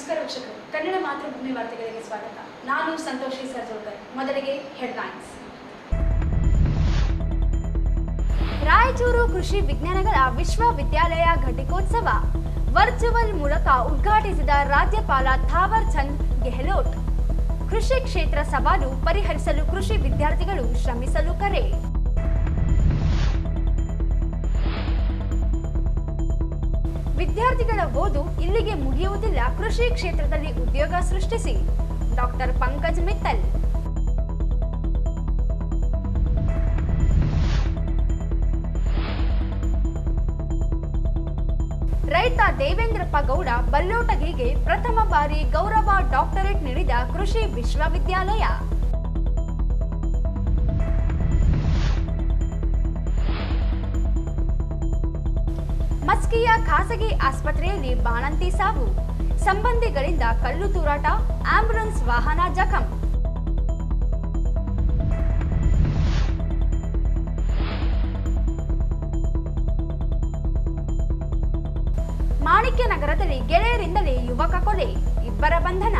ನಮಸ್ಕಾರ ವೀಕ್ಷಕರು, ಕನ್ನಡ ಮಾತೃಭೂಮಿ ವಾರ್ತೆಗಳಿಗೆ ಸ್ವಾಗತ. ನಾನು ಸಂತೋಷಿ ಸರ್ಜೋಳ್ಕರ್. ಮೊದಲಿಗೆ ಹೆಡ್ಲೈನ್ಸ್. ರಾಯಚೂರು ಕೃಷಿ ವಿಜ್ಞಾನಗಳ ವಿಶ್ವವಿದ್ಯಾಲಯ ಘಟಿಕೋತ್ಸವ ವರ್ಚುವಲ್ ಮೂಲಕ ಉದ್ಘಾಟಿಸಿದ ರಾಜ್ಯಪಾಲ ಥಾವರ್ ಚಂದ್ ಗೆಹ್ಲೋಟ್. ಕೃಷಿ ಕ್ಷೇತ್ರ ಸವಾಲು ಪರಿಹರಿಸಲು ಕೃಷಿ ವಿದ್ಯಾರ್ಥಿಗಳು ಶ್ರಮಿಸಲು ಕರೆ. ವಿದ್ಯಾರ್ಥಿಗಳ ಓದು ಇಲ್ಲಿಗೆ ಮುಗಿಯುವುದಿಲ್ಲ, ಕೃಷಿ ಕ್ಷೇತ್ರದಲ್ಲಿ ಉದ್ಯೋಗ ಸೃಷ್ಟಿಸಿ. ಡಾಕ್ಟರ್ ಪಂಕಜ್ ಮಿತ್ತಲ್. ರೈತ ದೇವೇಂದ್ರಪ್ಪ ಗೌಡ ಬಲ್ಲೋಟಗಿಗೆ ಪ್ರಥಮ ಬಾರಿ ಗೌರವ ಡಾಕ್ಟರೇಟ್ ನೀಡಿದ ಕೃಷಿ ವಿಶ್ವವಿದ್ಯಾಲಯ. ಮಸ್ಕಿಯ ಖಾಸಗಿ ಆಸ್ಪತ್ರೆಯಲ್ಲಿ ಬಾಣಂತಿ ಸಾವು, ಸಂಬಂಧಿಗಳಿಂದ ಕಲ್ಲು ತೂರಾಟ, ಆಂಬ್ಯುಲೆನ್ಸ್ ವಾಹನ ಜಖಂ. ಮಾಣಿಕ್ಯನಗರದಲ್ಲಿ ಗೆಳೆಯರಿಂದಲೇ ಯುವಕ ಕೊಲೆ, ಇಬ್ಬರ ಬಂಧನ.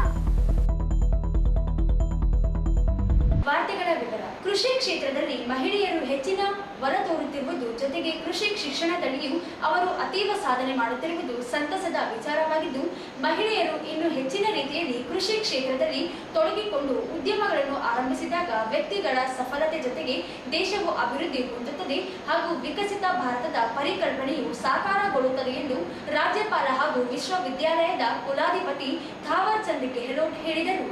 ವಾರ್ತೆಗಳ ವಿವರ. ಕೃಷಿ ಕ್ಷೇತ್ರದಲ್ಲಿ ಮಹಿಳೆಯರು ಹೆಚ್ಚಿನ ಒಲ ತೋರುತ್ತಿರುವುದು ಜೊತೆಗೆ ಕೃಷಿ ಶಿಕ್ಷಣದಲ್ಲಿಯೂ ಅವರು ಅತೀವ ಸಾಧನೆ ಮಾಡುತ್ತಿರುವುದು ಸಂತಸದ ವಿಚಾರವಾಗಿದ್ದು, ಮಹಿಳೆಯರು ಇನ್ನು ಹೆಚ್ಚಿನ ರೀತಿಯಲ್ಲಿ ಕೃಷಿ ಕ್ಷೇತ್ರದಲ್ಲಿ ತೊಡಗಿಕೊಂಡು ಉದ್ಯಮಗಳನ್ನು ಆರಂಭಿಸಿದಾಗ ವ್ಯಕ್ತಿಗಳ ಸಫಲತೆ ಜೊತೆಗೆ ದೇಶವು ಅಭಿವೃದ್ಧಿ ಹೊಂದುತ್ತದೆ ಹಾಗೂ ವಿಕಸಿತ ಭಾರತದ ಪರಿಕಲ್ಪನೆಯು ಸಾಕಾರಗೊಳ್ಳುತ್ತದೆ ಎಂದು ರಾಜ್ಯಪಾಲ ಹಾಗೂ ವಿಶ್ವವಿದ್ಯಾಲಯದ ಕುಲಾಧಿಪತಿ ಥಾವರ್ ಚಂದ್ ಗೆಹ್ಲೋಟ್ ಹೇಳಿದರು.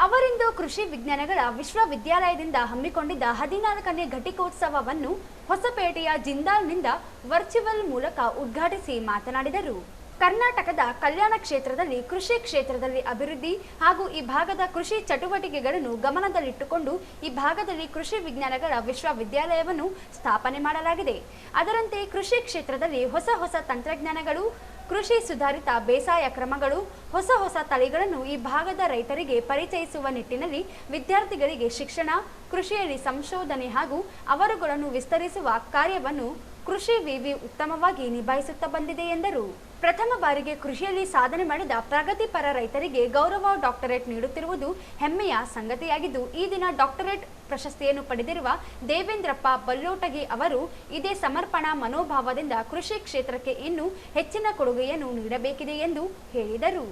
ಅವರಿಂದು ಕೃಷಿ ವಿಜ್ಞಾನಗಳ ವಿಶ್ವವಿದ್ಯಾಲಯದಿಂದ ಹಮ್ಮಿಕೊಂಡಿದ್ದ 14ನೇ ಘಟಿಕೋತ್ಸವವನ್ನು ಹೊಸಪೇಟೆಯ ಜಿಂದಾಲ್ನಿಂದ ವರ್ಚುವಲ್ ಮೂಲಕ ಉದ್ಘಾಟಿಸಿ ಮಾತನಾಡಿದರು. ಕರ್ನಾಟಕದ ಕಲ್ಯಾಣ ಕ್ಷೇತ್ರದಲ್ಲಿ ಕೃಷಿ ಕ್ಷೇತ್ರದಲ್ಲಿ ಅಭಿವೃದ್ಧಿ ಹಾಗೂ ಈ ಭಾಗದ ಕೃಷಿ ಚಟುವಟಿಕೆಗಳನ್ನು ಗಮನದಲ್ಲಿಟ್ಟುಕೊಂಡು ಈ ಭಾಗದಲ್ಲಿ ಕೃಷಿ ವಿಜ್ಞಾನಗಳ ವಿಶ್ವವಿದ್ಯಾಲಯವನ್ನು ಸ್ಥಾಪನೆ ಮಾಡಲಾಗಿದೆ. ಅದರಂತೆ ಕೃಷಿ ಕ್ಷೇತ್ರದಲ್ಲಿ ಹೊಸ ತಂತ್ರಜ್ಞಾನಗಳು, ಕೃಷಿ ಸುಧಾರಿತ ಬೇಸಾಯ ಕ್ರಮಗಳು, ಹೊಸ ತಳಿಗಳನ್ನು ಈ ಭಾಗದ ರೈತರಿಗೆ ಪರಿಚಯಿಸುವ ನಿಟ್ಟಿನಲ್ಲಿ ವಿದ್ಯಾರ್ಥಿಗಳಿಗೆ ಶಿಕ್ಷಣ, ಕೃಷಿಯಲ್ಲಿ ಸಂಶೋಧನೆ ಹಾಗೂ ಅವರುಗಳನ್ನು ವಿಸ್ತರಿಸುವ ಕಾರ್ಯವನ್ನು ಕೃಷಿ ವಿವಿ ಉತ್ತಮವಾಗಿ ನಿಭಾಯಿಸುತ್ತಾ ಬಂದಿದೆ ಎಂದರು. ಪ್ರಥಮ ಬಾರಿಗೆ ಕೃಷಿಯಲ್ಲಿ ಸಾಧನೆ ಮಾಡಿದ ಪ್ರಗತಿಪರ ರೈತರಿಗೆ ಗೌರವ ಡಾಕ್ಟರೇಟ್ ನೀಡುತ್ತಿರುವುದು ಹೆಮ್ಮೆಯ ಸಂಗತಿಯಾಗಿದ್ದು, ಈ ದಿನ ಡಾಕ್ಟರೇಟ್ ಪ್ರಶಸ್ತಿಯನ್ನು ಪಡೆದಿರುವ ದೇವೇಂದ್ರಪ್ಪ ಬಲ್ಲೋಟಗಿ ಅವರು ಇದೇ ಸಮರ್ಪಣಾ ಮನೋಭಾವದಿಂದ ಕೃಷಿ ಕ್ಷೇತ್ರಕ್ಕೆ ಇನ್ನೂ ಹೆಚ್ಚಿನ ಕೊಡುಗೆಯನ್ನು ನೀಡಬೇಕಿದೆ ಎಂದು ಹೇಳಿದರು.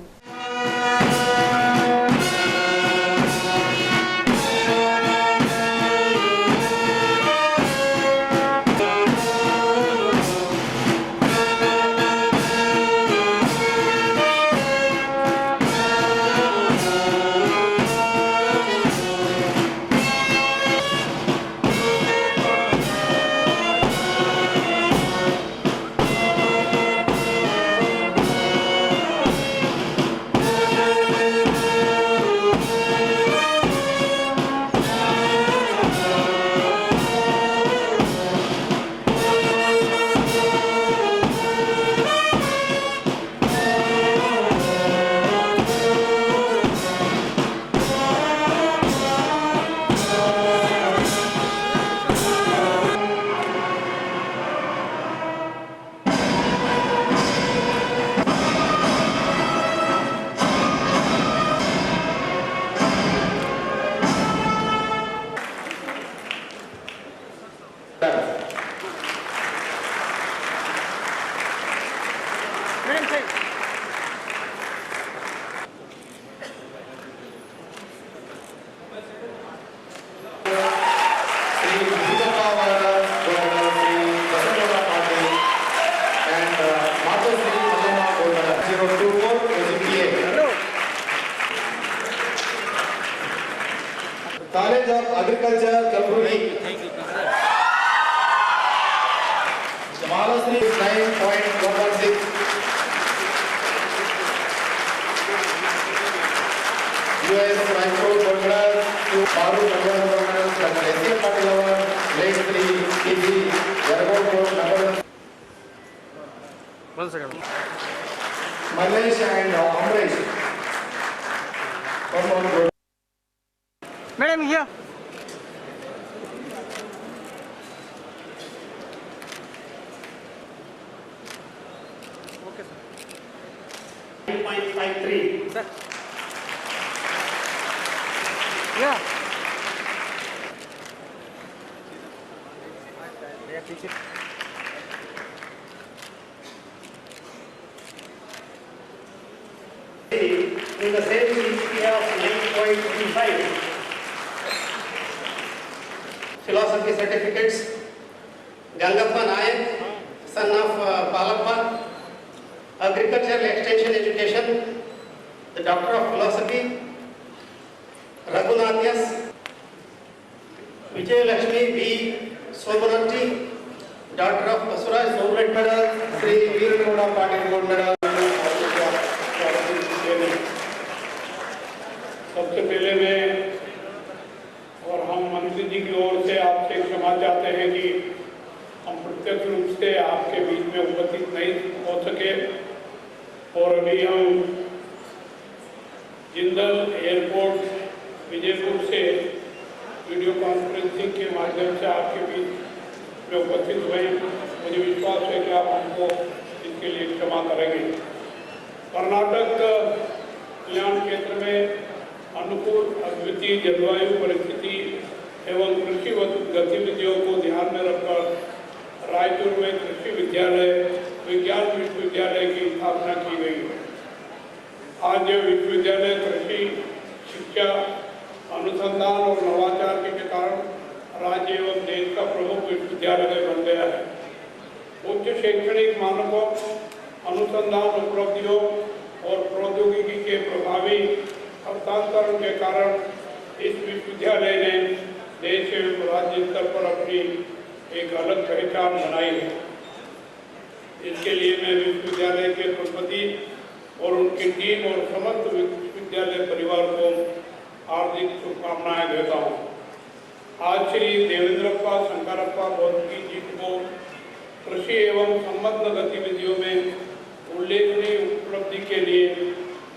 College of Agriculture, Kalburgi. Malasri 9.116. US Rifle Congress to Paru Congress Congress, Dr. S.A. Patilavar, Grade 3, PG, Yargo Court, Nagar. 1 second. Malesh and Amresh. Come on, bro. Madam, here. Okay, sir. 6953. Sir. Yeah. In the same CGPA of 9.35. Philosophy certificates, Gangappa Nayak, son of Palappa, Agricultural Extension Education, the Doctor of Philosophy, Raghunathas, Vijay Lakshmi B. Sobanati, Doctor of Basuraj Soulmate Medal, Sri Veeragowda Patil Gold Medal. सबसे पहले मैं और हम मंत्री जी की ओर से आपसे क्षमा चाहते हैं कि हम प्रत्यक्ष रूप से आपके बीच में उपस्थित नहीं हो सके और अभी हम जिंदल एयरपोर्ट विजयपुर से वीडियो कॉन्फ्रेंसिंग के माध्यम से आपके बीच में उपस्थित हुए। मुझे विश्वास है कि आप हमको इसके लिए क्षमा करेंगे। कर्नाटक कल्याण क्षेत्र में अनुकूल अद्वितीय जलवायु परिस्थिति एवं कृषि गतिविधियों को ध्यान में रखकर रायपुर में कृषि विज्ञान विश्वविद्यालय की स्थापना की गई है। आज यह विश्वविद्यालय कृषि शिक्षा अनुसंधान और नवाचार के कारण राज्य एवं देश का प्रमुख विश्वविद्यालय बन गया है। उच्च शैक्षणिक मानकों, अनुसंधान उपलब्धियों और प्रौद्योगिकी के प्रभावी हस्तांतरण के कारण इस विश्वविद्यालय ने देश एवं राज्य स्तर पर अपनी एक अलग पहचान बनाई है। इसके लिए मैं विश्वविद्यालय के कुलपति और उनकी टीम और समस्त विश्वविद्यालय परिवार को हार्दिक शुभकामनाएं देता हूँ। आज श्री देवेंद्रप्पा शंकरप्पा भौतिकी जी को कृषि एवं संबद्ध गतिविधियों में उल्लेखनीय उपलब्धि के लिए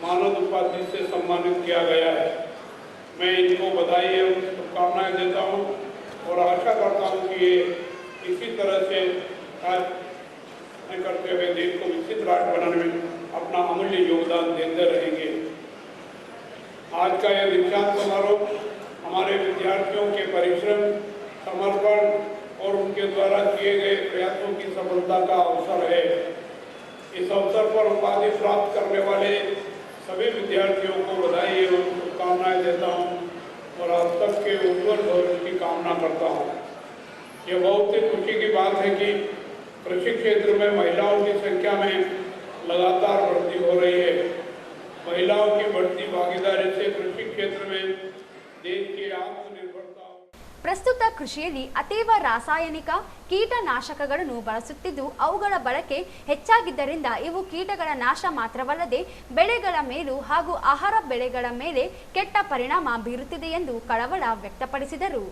मानद उपाधि से सम्मानित किया गया है। मैं इनको बधाई एवं शुभकामनाएं देता हूं और आशा करता हूं कि ये इसी तरह से कार्य करते हुए देश को विकसित राष्ट्र बनाने में अपना अमूल्य योगदान देते रहेंगे। आज का यह दीक्षांत समारोह हमारे विद्यार्थियों के परिश्रम, समर्पण और उनके द्वारा किए गए प्रयासों की सफलता का अवसर है। इस अवसर पर उपाधि प्राप्त करने वाले सभी विद्यार्थियों को बधाई एवं शुभकामनाएं देता हूं और आप सबके उज्ज्वल भविष्य की कामना करता हूं। यह बहुत ही खुशी की बात है कि कृषि क्षेत्र में महिलाओं की संख्या में लगातार वृद्धि हो रही है। महिलाओं की बढ़ती भागीदारी से कृषि क्षेत्र में देश की आत्मनिर्भरता। ಪ್ರಸ್ತುತ ಕೃಷಿಯಲ್ಲಿ ಅತೀವ ರಾಸಾಯನಿಕ ಕೀಟನಾಶಕಗಳನ್ನು ಬಳಸುತ್ತಿದ್ದು ಅವುಗಳ ಬಳಕೆ ಹೆಚ್ಚಾಗಿದ್ದರಿಂದ ಇವು ಕೀಟಗಳ ನಾಶ ಮಾತ್ರವಲ್ಲದೆ ಬೆಳೆಗಳ ಮೇಲೂ ಹಾಗೂ ಆಹಾರ ಬೆಳೆಗಳ ಮೇಲೆ ಕೆಟ್ಟ ಪರಿಣಾಮ ಬೀರುತ್ತಿದೆ ಎಂದು ಕಳವಳ ವ್ಯಕ್ತಪಡಿಸಿದರು.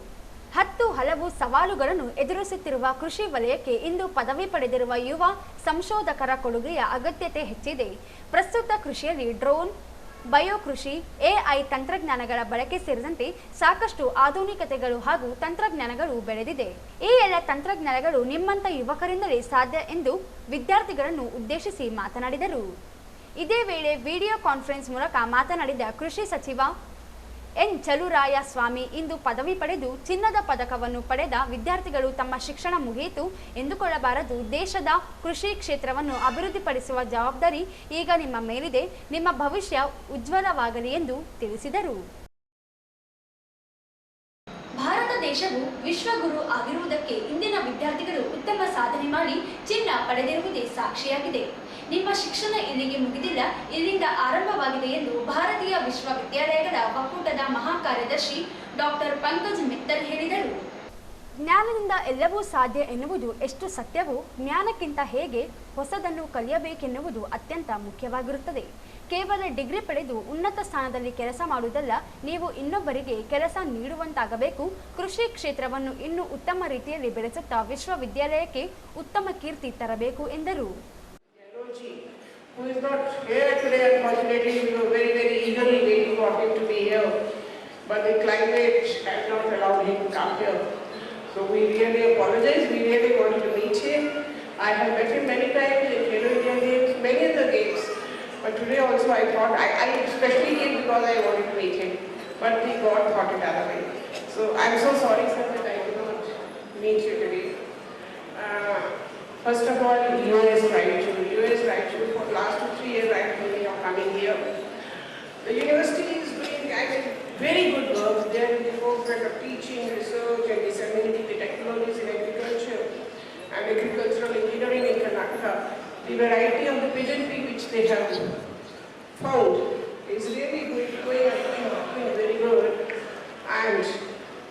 ಹಲವು ಸವಾಲುಗಳನ್ನು ಎದುರಿಸುತ್ತಿರುವ ಕೃಷಿ ವಲಯಕ್ಕೆ ಇಂದು ಪದವಿ ಪಡೆದಿರುವ ಯುವ ಸಂಶೋಧಕರ ಕೊಡುಗೆಯ ಅಗತ್ಯತೆ ಹೆಚ್ಚಿದೆ. ಪ್ರಸ್ತುತ ಕೃಷಿಯಲ್ಲಿ ಡ್ರೋನ್, ಬಯೋಕೃಷಿ, ಎಐ ತಂತ್ರಜ್ಞಾನಗಳ ಬಳಕೆ ಸೇರಿದಂತೆ ಸಾಕಷ್ಟು ಆಧುನಿಕತೆಗಳು ಹಾಗೂ ತಂತ್ರಜ್ಞಾನಗಳು ಬೆಳೆದಿದೆ. ಈ ಎಲ್ಲ ತಂತ್ರಜ್ಞಾನಗಳು ನಿಮ್ಮಂತ ಯುವಕರಿಂದಲೇ ಸಾಧ್ಯ ಎಂದು ವಿದ್ಯಾರ್ಥಿಗಳನ್ನು ಉದ್ದೇಶಿಸಿ ಮಾತನಾಡಿದರು. ಇದೇ ವೇಳೆ ವಿಡಿಯೋ ಕಾನ್ಫರೆನ್ಸ್ ಮೂಲಕ ಮಾತನಾಡಿದ ಕೃಷಿ ಸಚಿವ ಎನ್ ಚಲುರಾಯ ಸ್ವಾಮಿ, ಇಂದು ಪದವಿ ಪಡೆದು ಚಿನ್ನದ ಪದಕವನ್ನು ಪಡೆದ ವಿದ್ಯಾರ್ಥಿಗಳು ತಮ್ಮ ಶಿಕ್ಷಣ ಮುಗಿಯಿತು ಎಂದುಕೊಳ್ಳಬಾರದು. ದೇಶದ ಕೃಷಿ ಕ್ಷೇತ್ರವನ್ನು ಅಭಿವೃದ್ಧಿಪಡಿಸುವ ಜವಾಬ್ದಾರಿ ಈಗ ನಿಮ್ಮ ಮೇಲಿದೆ. ನಿಮ್ಮ ಭವಿಷ್ಯ ಉಜ್ವಲವಾಗಲಿ ಎಂದು ತಿಳಿಸಿದರು. ಭಾರತ ದೇಶವು ವಿಶ್ವಗುರು ಆಗಿರುವುದಕ್ಕೆ ಇಂದಿನ ವಿದ್ಯಾರ್ಥಿಗಳು ಉತ್ತಮ ಸಾಧನೆ ಮಾಡಿ ಚಿನ್ನ ಪಡೆದಿರುವುದೇ ಸಾಕ್ಷಿಯಾಗಿದೆ. ನಿಮ್ಮ ಶಿಕ್ಷಣ ಇಲ್ಲಿಗೆ ಮುಗಿದಿಲ್ಲ, ಇಲ್ಲಿಂದ ಆರಂಭವಾಗಿದೆ ಎಂದು ಭಾರತೀಯ ವಿಶ್ವವಿದ್ಯಾಲಯಗಳ ಒಕ್ಕೂಟದ ಮಹಾಕಾರ್ಯದರ್ಶಿ ಡಾಕ್ಟರ್ ಪಂಕಜ್ ಮಿತ್ತಲ್ ಹೇಳಿದರು. ಜ್ಞಾನದಿಂದ ಎಲ್ಲವೂ ಸಾಧ್ಯ ಎನ್ನುವುದು ಎಷ್ಟು ಸತ್ಯವೋ ಜ್ಞಾನಕ್ಕಿಂತ ಹೇಗೆ ಹೊಸದನ್ನು ಕಲಿಯಬೇಕೆನ್ನುವುದು ಅತ್ಯಂತ ಮುಖ್ಯವಾಗಿರುತ್ತದೆ. ಕೇವಲ ಡಿಗ್ರಿ ಪಡೆದು ಉನ್ನತ ಸ್ಥಾನದಲ್ಲಿ ಕೆಲಸ ಮಾಡುವುದಲ್ಲ, ನೀವು ಇನ್ನೊಬ್ಬರಿಗೆ ಕೆಲಸ ನೀಡುವಂತಾಗಬೇಕು. ಕೃಷಿ ಕ್ಷೇತ್ರವನ್ನು ಇನ್ನೂ ಉತ್ತಮ ರೀತಿಯಲ್ಲಿ ಬೆಳೆಸುತ್ತಾ ವಿಶ್ವವಿದ್ಯಾಲಯಕ್ಕೆ ಉತ್ತಮ ಕೀರ್ತಿ ತರಬೇಕು ಎಂದರು. Who is not here today, unfortunately, we were very, very eagerly waiting for him to be here, but the climate has not allowed him to come here. So we really apologize. We really wanted to meet him. I have met him many times in Hero India Games, many other games, But today also I thought, I especially came because I wanted to meet him, but the God thought it other way. So I'm so sorry, sir, that I could not meet you today. First of all, US Raichur, for the last 2-3 years I am thinking of coming here. The university is doing very good work. They are in the forefront of teaching, research and disseminating the technologies in agriculture and agricultural engineering in Karnataka. The variety of the pigeonry which they have found is really doing very good, and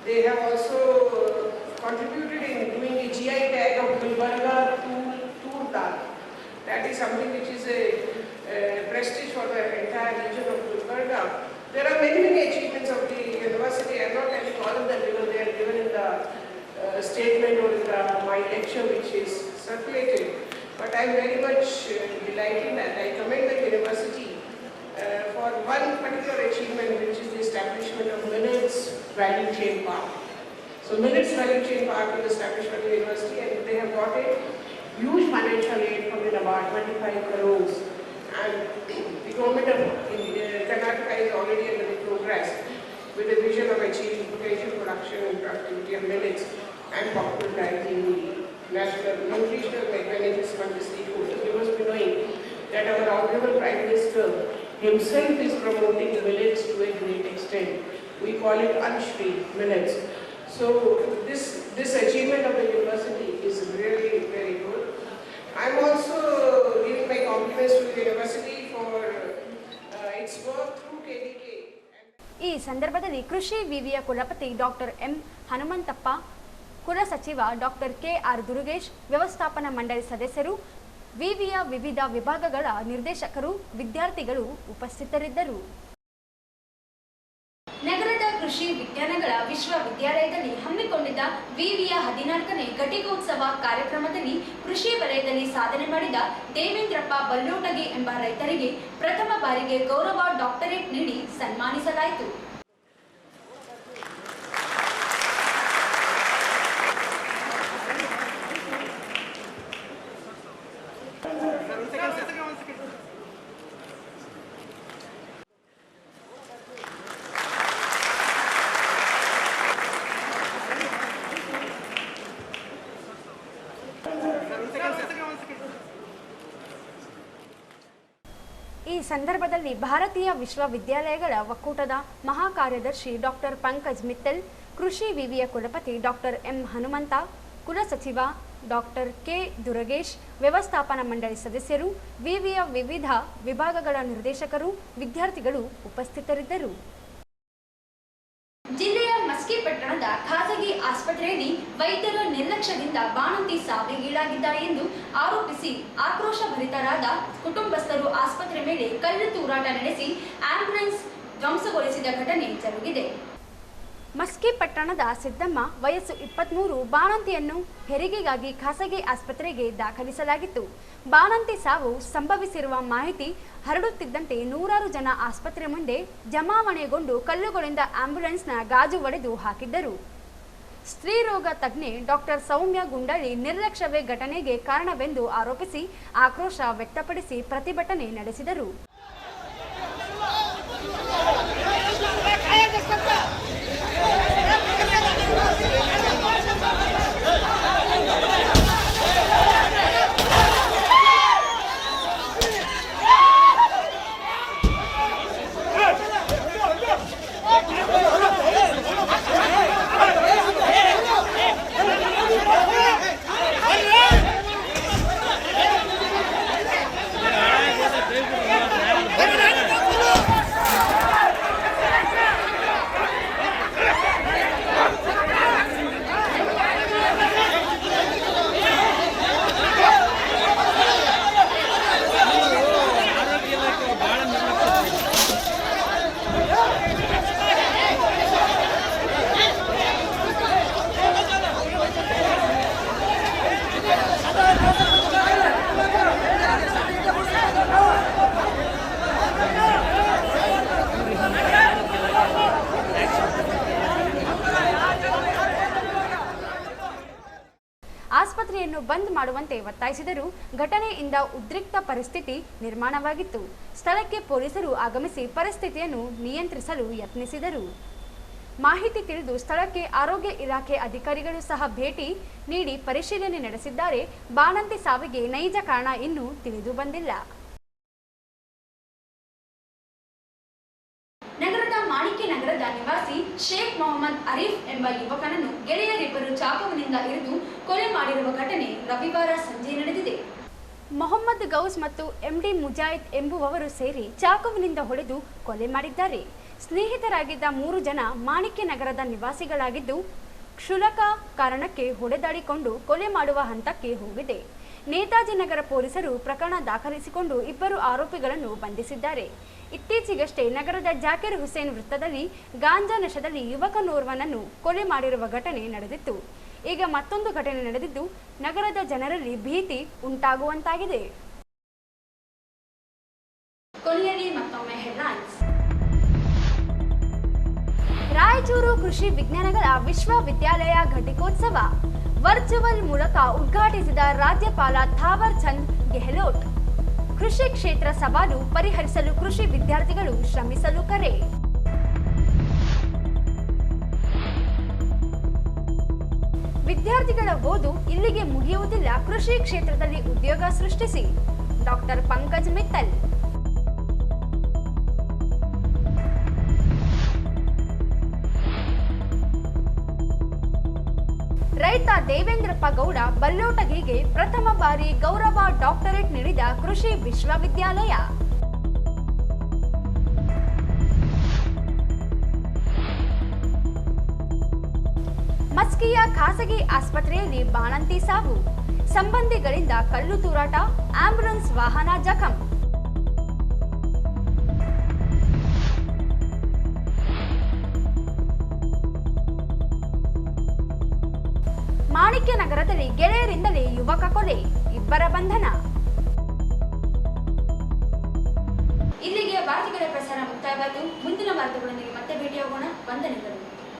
they have also contributed in doing a GI tag of Gulbarga Tur Dal. That is something which is a prestige for the entire region of Gulbarga. There are many achievements of the university. I am not telling all of them because they are given in the statement or in my lecture which is circulated. But I am very much delighted and I commend the university for one particular achievement, which is the establishment of Millets Value Chain Park. So Millets Value Chain Park is established by the university, and they have got a huge financial aid from about 25 crores. And the government of Karnataka is already under the progress with a vision of achieving potential production and productivity of millets and popularizing national nutritional benefits from the stakeholders. You must be knowing that our Honorable Prime Minister himself is promoting millets to a great extent. We call it Anshri millets. So this achievement of the university is really very good. I am also giving my compliments to the university for its work through KDK. ಈ ಸಂದರ್ಭದಲ್ಲಿ ಕೃಷಿ ವಿವಿಯ ಕುಲಪತಿ doctor M Hanumanthappa, ಕುಲ ಸಚಿವ doctor K R Durugesh, ವ್ಯವಸ್ಥಾಪನಾ ಮಂಡಳಿ ಸದಸ್ಯರು, ವಿವಿಯ ವಿವಿಧ ವಿಭಾಗಗಳ ನಿರ್ದೇಶಕರು, ವಿದ್ಯಾರ್ಥಿಗಳು ಉಪಸ್ಥಿತರಿದ್ದರು. ನಗರದ ಕೃಷಿ ವಿಜ್ಞಾನಗಳ ವಿಶ್ವವಿದ್ಯಾಲಯದಲ್ಲಿ ಹಮ್ಮಿಕೊಂಡಿದ್ದ ವಿವಿಯ 14ನೇ ಘಟಿಕೋತ್ಸವ ಕಾರ್ಯಕ್ರಮದಲ್ಲಿ ಕೃಷಿ ವಲಯದಲ್ಲಿ ಸಾಧನೆ ಮಾಡಿದ ದೇವೇಂದ್ರಪ್ಪ ಬಲ್ಲೋಟಗಿ ಎಂಬ ರೈತರಿಗೆ ಪ್ರಥಮ ಬಾರಿಗೆ ಗೌರವ ಡಾಕ್ಟರೇಟ್ ನೀಡಿ ಸನ್ಮಾನಿಸಲಾಯಿತು. ಈ ಸಂದರ್ಭದಲ್ಲಿ ಭಾರತೀಯ ವಿಶ್ವವಿದ್ಯಾಲಯಗಳ ಒಕ್ಕೂಟದ ಮಹಾಕಾರ್ಯದರ್ಶಿ ಡಾಕ್ಟರ್ ಪಂಕಜ್ ಮಿತ್ತಲ್, ಕೃಷಿ ವಿವಿಯ ಕುಲಪತಿ ಡಾಕ್ಟರ್ ಎಂ ಹನುಮಂತ, ಕುಲ ಸಚಿವ ಡಾಕ್ಟರ್ ಕೆ ದುರುಗೇಶ್, ವ್ಯವಸ್ಥಾಪನಾ ಮಂಡಳಿ ಸದಸ್ಯರು, ವಿವಿಯ ವಿವಿಧ ವಿಭಾಗಗಳ ನಿರ್ದೇಶಕರು, ವಿದ್ಯಾರ್ಥಿಗಳು ಉಪಸ್ಥಿತರಿದ್ದರು. ಜಿಲ್ಲೆಯ ಮಸ್ಕಿ ಪಟ್ಟಣದ ಖಾಸಗಿ ಆಸ್ಪತ್ರೆಯಲ್ಲಿ ವೈದ್ಯರ ನಿರ್ಲಕ್ಷ್ಯದಿಂದ ಬಾಣಂತಿ ಸಾವಿಗೀಡಾಗಿದ್ದಾರೆ ಎಂದು ಆರೋಪಿಸಿ ಆಕ್ರೋಶಭರಿತರಾದ ಕುಟುಂಬಸ್ಥರು ಆಸ್ಪತ್ರೆ ಮೇಲೆ ಕಲ್ಲು ತೂರಾಟ ನಡೆಸಿ ಆಂಬ್ಯುಲೆನ್ಸ್ ಧ್ವಂಸಗೊಳಿಸಿದ ಘಟನೆ ಜರುಗಿದೆ. ಮಸ್ಕಿ ಪಟ್ಟಣದ ಸಿದ್ದಮ್ಮ, ವಯಸ್ಸು 23, ಬಾಣಂತಿಯನ್ನು ಹೆರಿಗೆಗಾಗಿ ಖಾಸಗಿ ಆಸ್ಪತ್ರೆಗೆ ದಾಖಲಿಸಲಾಗಿತ್ತು. ಬಾಣಂತಿ ಸಾವು ಸಂಭವಿಸಿರುವ ಮಾಹಿತಿ ಹರಡುತ್ತಿದ್ದಂತೆ ನೂರಾರು ಜನ ಆಸ್ಪತ್ರೆ ಮುಂದೆ ಜಮಾವಣೆಗೊಂಡು ಕಲ್ಲುಗಳಿಂದ ಆಂಬ್ಯುಲೆನ್ಸ್ನ ಗಾಜು ಒಡೆದು ಹಾಕಿದ್ದರು. ಸ್ತ್ರೀರೋಗ ತಜ್ಞೆ ಡಾಕ್ಟರ್ ಸೌಮ್ಯ ಗುಂಡಳ್ಳಿ ನಿರ್ಲಕ್ಷ್ಯವೇ ಘಟನೆಗೆ ಕಾರಣವೆಂದು ಆರೋಪಿಸಿ ಆಕ್ರೋಶ ವ್ಯಕ್ತಪಡಿಸಿ ಪ್ರತಿಭಟನೆ ನಡೆಸಿದರು. ಬಂದ್ ಮಾಡುವಂತೆ ಒತ್ತಾಯಿಸಿದರು. ಘಟನೆಯಿಂದ ಉದ್ರಿಕ್ತ ಪರಿಸ್ಥಿತಿ ನಿರ್ಮಾಣವಾಗಿತ್ತು. ಸ್ಥಳಕ್ಕೆ ಪೊಲೀಸರು ಆಗಮಿಸಿ ಪರಿಸ್ಥಿತಿಯನ್ನು ನಿಯಂತ್ರಿಸಲು ಯತ್ನಿಸಿದರು. ಮಾಹಿತಿ ತಿಳಿದು ಸ್ಥಳಕ್ಕೆ ಆರೋಗ್ಯ ಇಲಾಖೆ ಅಧಿಕಾರಿಗಳು ಸಹ ಭೇಟಿ ನೀಡಿ ಪರಿಶೀಲನೆ ನಡೆಸಿದ್ದಾರೆ. ಬಾಣಂತಿ ಸಾವಿಗೆ ನೈಜ ಕಾರಣ ಇನ್ನೂ ತಿಳಿದು ಬಂದಿಲ್ಲ. ನಗರದ ಮಾಣಿಕ್ಯನಗರದ ನಿವಾಸಿ ಶೇಖ್ ಮೊಹಮ್ಮದ್ ಅರೀಫ್ ಎಂಬ ಯುವಕನನ್ನು ಗೆಳೆಯರಿಬ್ಬರು ಚಾಕುವಿನಿಂದ ಇರಿದು ಕೊಲೆ ಮಾಡಿರುವ ಘಟನೆ ರವಿವಾರ ಸಂಜೆ ನಡೆದಿದೆ. ಮೊಹಮ್ಮದ್ ಗೌಸ್ ಮತ್ತು ಎಂಡಿ ಮುಜಾಹಿದ್ ಎಂಬುವವರು ಸೇರಿ ಚಾಕುವಿನಿಂದ ಹೊಡೆದು ಕೊಲೆ ಮಾಡಿದ್ದಾರೆ. ಸ್ನೇಹಿತರಾಗಿದ್ದ 3 ಜನ ಮಾಣಿಕ್ಯನಗರದ ನಿವಾಸಿಗಳಾಗಿದ್ದು, ಕ್ಷುಲ್ಲಕ ಕಾರಣಕ್ಕೆ ಹೊಡೆದಾಡಿಕೊಂಡು ಕೊಲೆ ಮಾಡುವ ಹಂತಕ್ಕೆ ಹೋಗಿದೆ. ನೇತಾಜಿ ನಗರ ಪೊಲೀಸರು ಪ್ರಕರಣ ದಾಖಲಿಸಿಕೊಂಡು ಇಬ್ಬರು ಆರೋಪಿಗಳನ್ನು ಬಂಧಿಸಿದ್ದಾರೆ. ಇತ್ತೀಚೆಗಷ್ಟೇ ನಗರದ ಜಾಕಿರ್ ಹುಸೇನ್ ವೃತ್ತದಲ್ಲಿ ಗಾಂಜಾ ನಶದಲ್ಲಿ ಯುವಕನೋರ್ವನನ್ನು ಕೊಲೆ ಮಾಡಿರುವ ಘಟನೆ ನಡೆದಿತ್ತು. ಈಗ ಮತ್ತೊಂದು ಘಟನೆ ನಡೆದಿದ್ದು ನಗರದ ಜನರಲ್ಲಿ ಭೀತಿ ಉಂಟಾಗುವಂತಾಗಿದೆ. ಕೊನೆಯಲ್ಲಿ ಮತ್ತೊಮ್ಮೆ ಹೆಡ್ಲೈನ್ಸ್. ರಾಯಚೂರು ಕೃಷಿ ವಿಜ್ಞಾನಗಳ ವಿಶ್ವವಿದ್ಯಾಲಯ ಘಟಿಕೋತ್ಸವ ವರ್ಚುವಲ್ ಮೂಲಕ ಉದ್ಘಾಟಿಸಿದ ರಾಜ್ಯಪಾಲ ಥಾವರ್ ಚಂದ್ ಗೆಹ್ಲೋಟ್. ಕೃಷಿ ಕ್ಷೇತ್ರ ಸವಾಲು ಪರಿಹರಿಸಲು ಕೃಷಿ ವಿದ್ಯಾರ್ಥಿಗಳು ಶ್ರಮಿಸಲು ಕರೆ. ವಿದ್ಯಾರ್ಥಿಗಳ ಓದು ಇಲ್ಲಿಗೆ ಮುಗಿಯುವುದಿಲ್ಲ, ಕೃಷಿ ಕ್ಷೇತ್ರದಲ್ಲಿ ಉದ್ಯೋಗ ಸೃಷ್ಟಿಸಿ. ಡಾಕ್ಟರ್ ಪಂಕಜ್ ಮಿತ್ತಲ್. ರೈತ ದೇವೇಂದ್ರಪ್ಪ ಗೌಡ ಬಲ್ಲೋಟಗಿಗೆ ಪ್ರಥಮ ಬಾರಿ ಗೌರವ ಡಾಕ್ಟರೇಟ್ ನೀಡಿದ ಕೃಷಿ ವಿಶ್ವವಿದ್ಯಾಲಯ. ಮಸ್ಕಿಯ ಖಾಸಗಿ ಆಸ್ಪತ್ರೆಯಲ್ಲಿ ಬಾಣಂತಿ ಸಾವು, ಸಂಬಂಧಿಗಳಿಂದ ಕಲ್ಲು ತೂರಾಟ, ಆಂಬ್ಯುಲೆನ್ಸ್ ವಾಹನ ಜಖಂ. ಮಾಣಿಕ್ಯನಗರದಲ್ಲಿ ಗೆಳೆಯರಿಂದಲೇ ಯುವಕ ಕೊಲೆ, ಇಬ್ಬರ ಬಂಧನ. ಇಲ್ಲಿಗೆ ವಾರ್ತೆಗಳ ಪ್ರಸಾರ ಮುಕ್ತಾಯವಾಯಿತು. ಮುಂದಿನ ವಾರ್ತೆಗಳೊಂದಿಗೆ ಮತ್ತೆ ಭೇಟಿಯಾಗೋಣ. ವಂದನೆಗಳು.